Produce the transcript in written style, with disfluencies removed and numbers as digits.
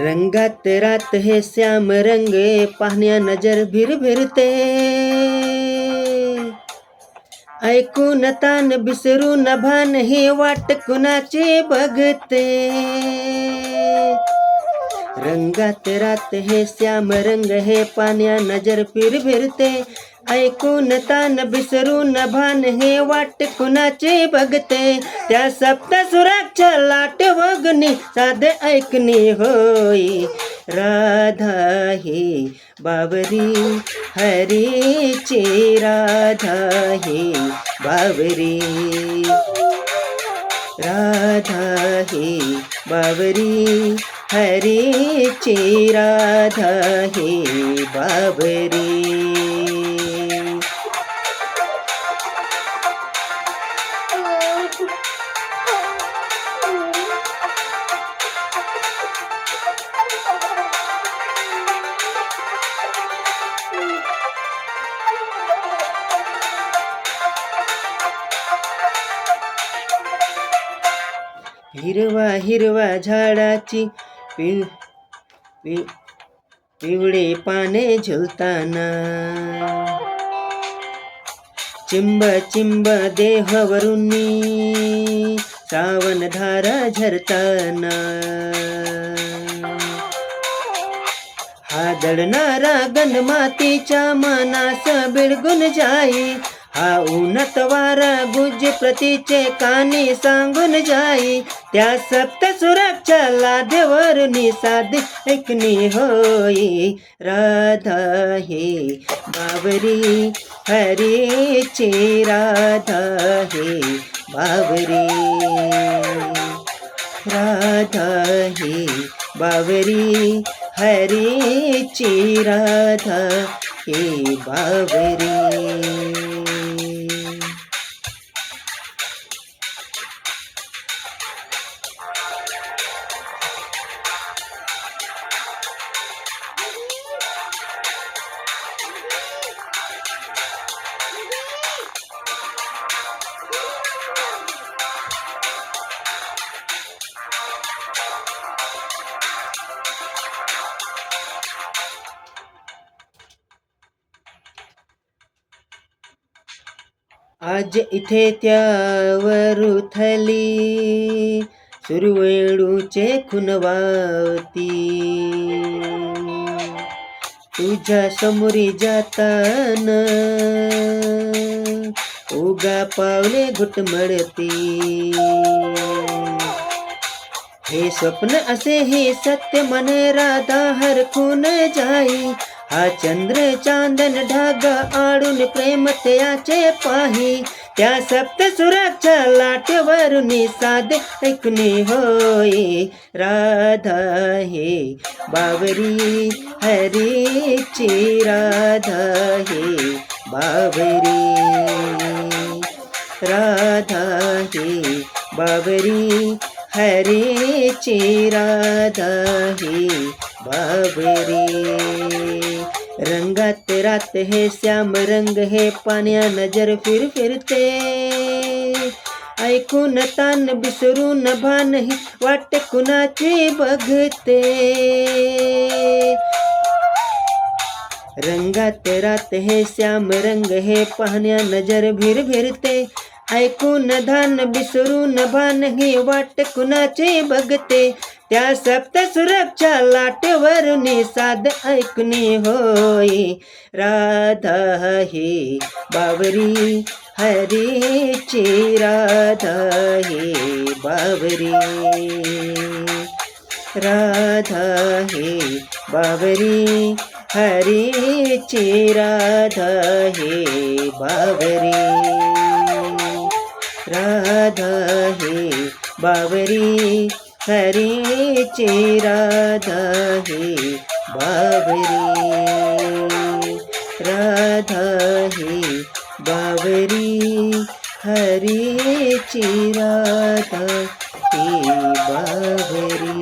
रंगात रात है श्याम रंग पाहण्या नजर भिरभिरते. ऐकून तान बिसरून भान हे वाट कुणाचे बघते. रंगात रात है श्याम रंग हे पाहण्या नजर भिरभिरते. ऐकून तान बिसरून भान हे वाट कुणाचे बघते. त्या सप्तसुराच्या लाट वगणी साधे ऐकणे होई. राधा हे बावरी हरीची राधा हे बावरी. राधा हे बावरी हरीची राधा हे बावरी. हिरवा हिरवा झाडाची पिवळे पाने झुलताना. चिंब चिंब देहावरून श्रावण धारा झरताना. हा दडणारा गण मातीच्या मनास बिळगून जाई. हा उन्हात वारा गुज प्रतीचे कानी सांगून जाई. त्या सप्तसुराच्या लादेवरुनी साधे ऐकणे होई. राधा हे बावरी हरीची राधा हे बावरी. राधा हे बावरी हरीची राधा हे बावरी. आज इथे त्यावर उथली सुरवेळूचे खुनवावती. तुझ्या समोरी जाताना उगा पावले घुटमळती. हे स्वप्न असे हे सत्य मन राधा हरखून जाई. हा चंद्र चांदन ढागा आडून प्रेम त्याचे पाही. त्या सप्तसुराच्या लाटेवरुनी साधे ऐकणे होई. राधा हे बावरी हरीची राधा हे बावरी. राधा हे बावरी हरीची राधा हे बावरी. रंगात रात है श्याम रंग हे पाण्या नजर फिरते. ऐकून तान बिसरून भान ही वाट कुणाची बघते. रंगात रात है श्याम रंग हे पाहण्या नजर भिरभिरते. ऐकून धान बिसरून भान ही वाट कुणाची बघते. त्या सप्तसुराच्या लाटेवरुनी साध ऐकणे होई. राधा हे बावरी हरीची राधा हे बावरी. राधा हे बावरी हरीची राधा हे बावरी. राधा हे बावरी हरीची राधा हे बावरी. राधा हे बावरी हरीची राधा हे बावरी.